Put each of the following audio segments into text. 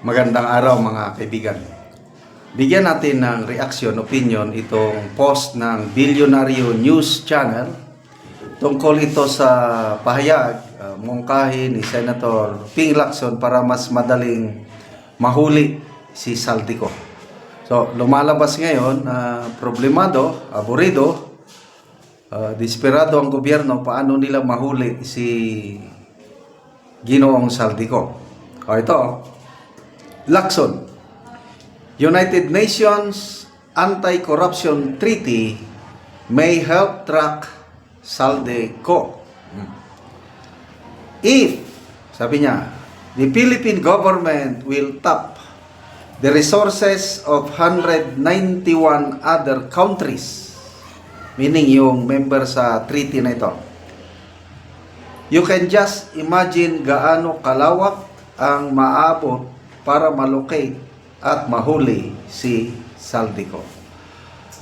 Magandang araw mga kaibigan. Bigyan natin ng reaction, opinion itong post ng Bilyonaryo News Channel tungkol ito sa pahayag mungkahi ni Senator Ping Lacson para mas madaling mahuli si Saldico. So, lumalabas ngayon na problemado, aburido, desperado ang gobyerno paano nila mahuli si Ginoong Saldico. O ito, Lacson, United Nations Anti-Corruption Treaty may help track Saldico. If, sabi niya, the Philippine government will tap the resources of 191 other countries, meaning yung member sa treaty na ito, you can just imagine gaano kalawak ang maabot para malocate at mahuli si Saldico.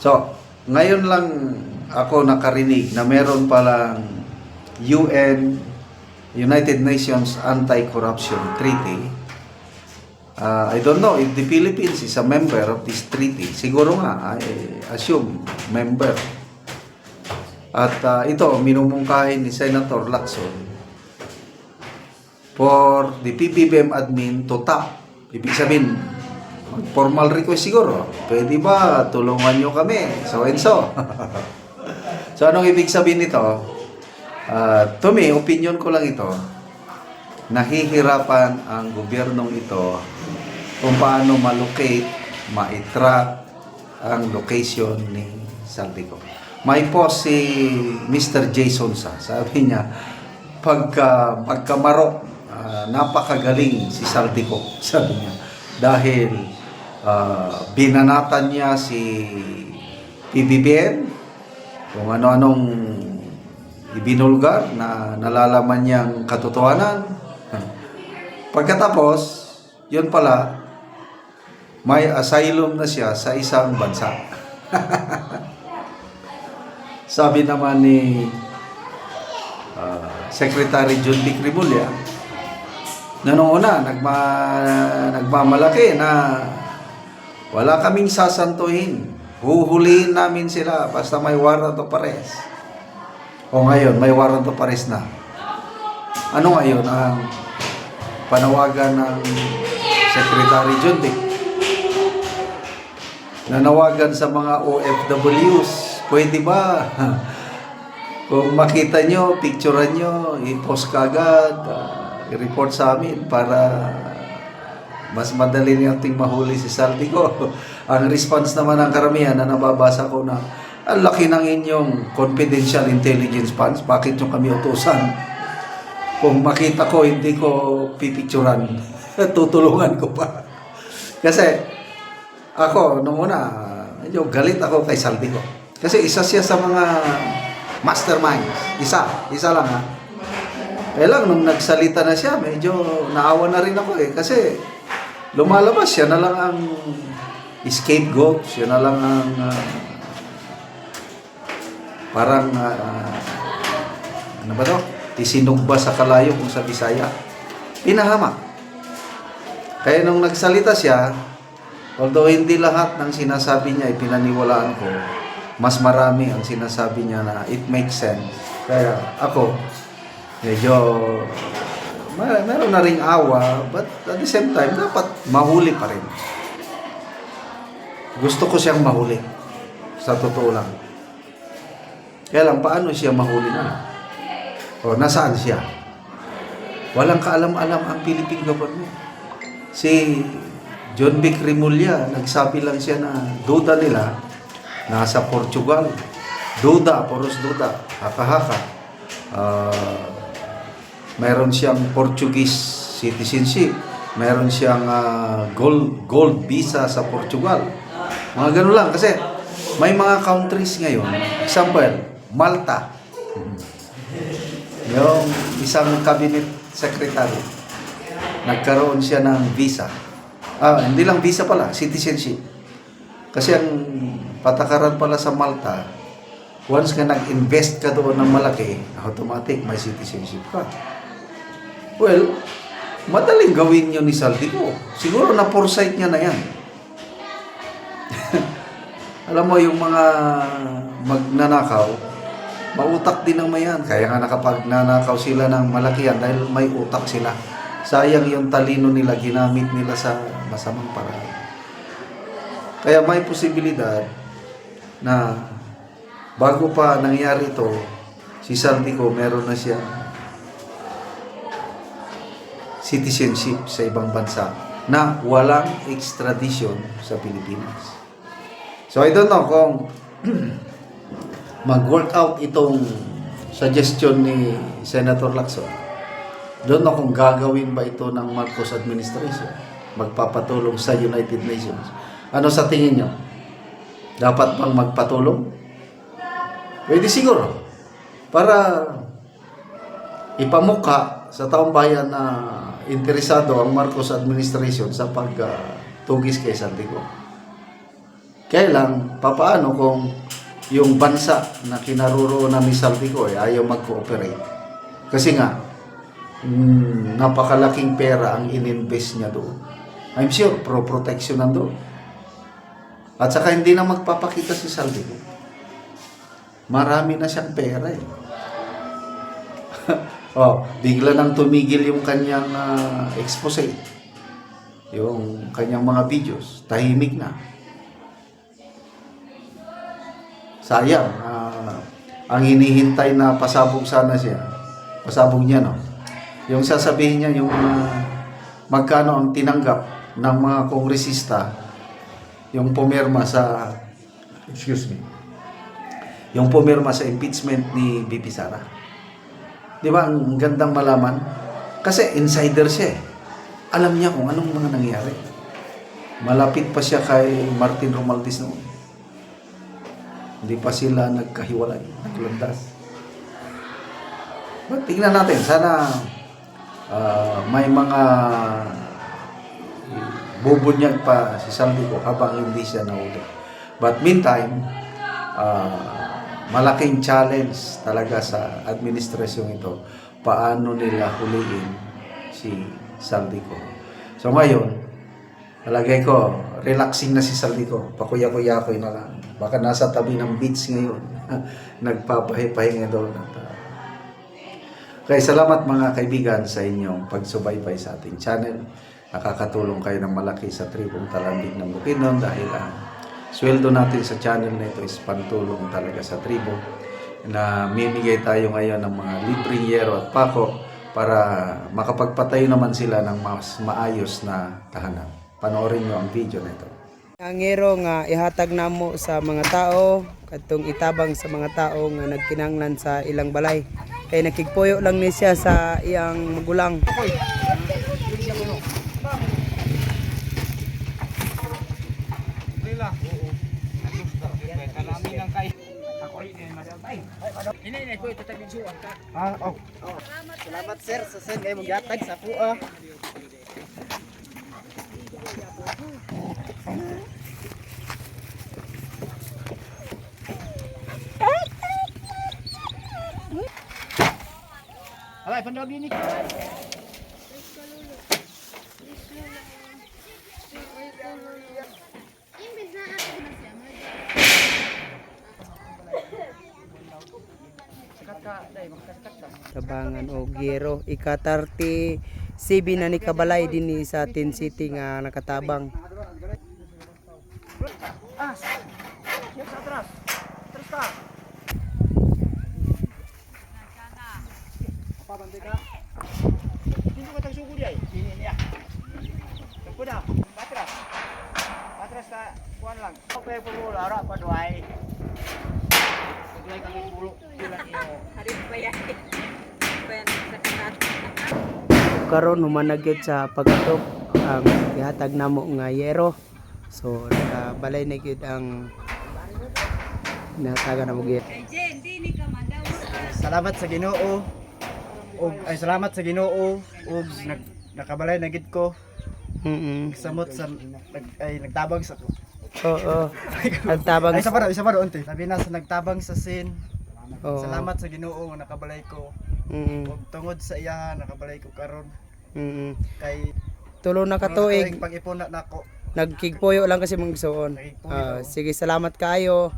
So, ngayon lang ako nakarinig na meron palang United Nations Anti-Corruption Treaty. I don't know if the Philippines is a member of this treaty. Siguro nga, I assume member. At ito, minumungkahin ni Senator Lacson for the PBBM admin to tap. Ibig sabihin, formal request siguro. Pwede ba tulungan nyo kami? So and so. So anong ibig sabihin nito? To me, opinion ko lang ito. Nahihirapan ang gobyernong ito kung paano malocate, ma-track ang location ni Saldico. May post si Mr. Jason sa. Sabi niya, pagkamaro, napakagaling si Saldico, sabi niya. Dahil binanatan niya si PBBM kung ano-anong ibinulgar na nalalaman niyang katotohanan. Pagkatapos, yun pala, may asylum na siya sa isang bansa. Sabi naman ni Secretary John Vic Rimulya, na noong una, nagmamalaki na wala kaming sasantuhin. Huhulihin namin sila basta may warrant of arrest. O ngayon, may warrant of arrest na. Ano ngayon ang panawagan ng Secretary John Vic? Nanawagan sa mga OFWs, pwede ba? Kung makita nyo, picturean nyo, i-post kagad, i-report sa amin para mas madali nating mahuli si Saldico. Ang response naman ng karamihan na nababasa ko na, ang laki ng inyong confidential intelligence funds, bakit nyo kami utusan? Kung makita ko, hindi ko pipicturan, tutulungan ko pa. Kasi ako, nung una, medyo galit ako kay Saldico. Kasi isa siya sa mga masterminds. Isa lang ha. Kaya lang, nung nagsalita na siya, medyo naawa na rin ako eh. Kasi lumalabas, siya na lang ang scapegoat, siya na lang ang parang ano ba to? Isinugba sa kalayo kung sa Bisaya. Pinahamak. Kaya nung nagsalita siya, although hindi lahat ng sinasabi niya ay pinaniwalaan ko, mas marami ang sinasabi niya na it makes sense. Kaya ako, medyo meron na ring awa, but at the same time, dapat mahuli pa rin. Gusto ko siyang mahuli. Sa totoo lang. Kaya lang, paano siya mahuli na? O, nasaan siya? Walang kaalam-alam ang Philippine government. Si John Vic Rimulya, nagsabi lang siya na duda nila, nasa Portugal. Duda, puros duda. Haka-haka. Meron siyang Portuguese citizenship. Meron siyang gold visa sa Portugal. Mga ganun lang. Kasi may mga countries ngayon. Example, Malta. Yung isang cabinet secretary, nagkaroon siya ng visa. Hindi lang visa pala, citizenship. Kasi ang patakaran pala sa Malta, once ka nag-invest ka doon ng malaki, automatic may citizenship ka. Well, Madaling gawin yun ni Saldico. Siguro na foresight niya na yan. Alam mo, yung mga magnanakaw, mautak din ang mayan. Kaya nga nakapagnanakaw sila ng malakihan dahil may utak sila. Sayang yung talino nila, ginamit nila sa masamang paraan. Kaya may posibilidad na bago pa nangyari ito, si Saldico meron na siya citizenship sa ibang bansa na walang extradition sa Pilipinas. So I don't know kung mag-work out itong suggestion ni Senator Lacson. Don't know kung gagawin ba ito ng Marcos administration, magpapatulong sa United Nations. Ano sa tingin nyo? Dapat bang magpatulong? Pwede siguro. Para ipamukha sa taong bayan na interesado ang Marcos administration sa pagtugis kay Saldico. Kaya lang, papaano kung yung bansa na kinaroroonan ni Saldico ayaw mag-cooperate? Kasi nga, napakalaking pera ang ininvest niya doon. I'm sure, pro-protection nandoon. At saka hindi na magpapakita si Saldico. Marami na siyang pera eh. Bigla nang tumigil yung kanyang expose. Yung kanyang mga videos, tahimik na. Sayang, ang hinihintay na pasabog sana siya. Pasabog niya, no? Yung sasabihin niya, yung magkano ang tinanggap ng mga kongresista, yung pumirma sa, yung pumirma sa impeachment ni BP Sara. Di ba, ang gandang malaman? Kasi insider siya eh. Alam niya kung anong mga nangyari. Malapit pa siya kay Martin Romualdez noon. Hindi pa sila nagkahiwalay, naglandas. But tingnan natin, sana may mga bubunyag pa si Saldico habang hindi siya nahuli. But meantime, malaking challenge talaga sa administrasyon ito, paano nila huliin si Saldico. So ngayon, talagay ko, relaxing na si Saldico, pakuya-kuya-kuy na lang. Baka nasa tabi ng beach ngayon, nagpapahinga doon. Kaya salamat mga kaibigan sa inyong pagsubaybay sa ating channel. Nakakatulong kayo ng malaki sa tribong Talandig ng Bukidnon dahil sweldo natin sa channel na ito is pantulong talaga sa tribo na mimigay tayo ngayon ng mga libreng yero at pako para makapagpatayo naman sila ng mas maayos na tahanan. Panoorin nyo ang video na ito. Ang yero nga ihatag namo sa mga tao, katong itabang sa mga tao nga nagkinahanglan sa ilang balay. Kay nakigpuyo lang ni siya sa iyang magulang. Salamat sir sa sen kay magyatag sa kuha. Alay, pandog ini. Tabangan o gero ika-30 CB na ni kabalay dinhi sa Tin City nga nakatabang. Atras ka. Apa bantai ka? Dito ka tagsugo di ay. Ini niya. Kuda, patras. Patras ka kuan lang. Okay po lara pa duay. Duay kami bulok bulan iyo. Hari pa yan. Karon humanag gyud sa pagatok ang gihatag namo nga yero. So nakabalay na gyud ang nataga na mo gyud. Salamat sa Ginoo. Salamat sa Ginoo ug nakabalay na gid ko. Samot sa nagtabang sa Oo. Nagtabang isa pa doon te. Sabi na sa nagtabang sa sin. Salamat sa Ginoo nakabalay ko. Ug tungod sa iya nakabalay ko karon. Kay Tulo na katuig. pag-ipon na nako. Nagkigpuyo lang kasi mong igsoon. Nagkigpuyo. Sige, salamat kayo.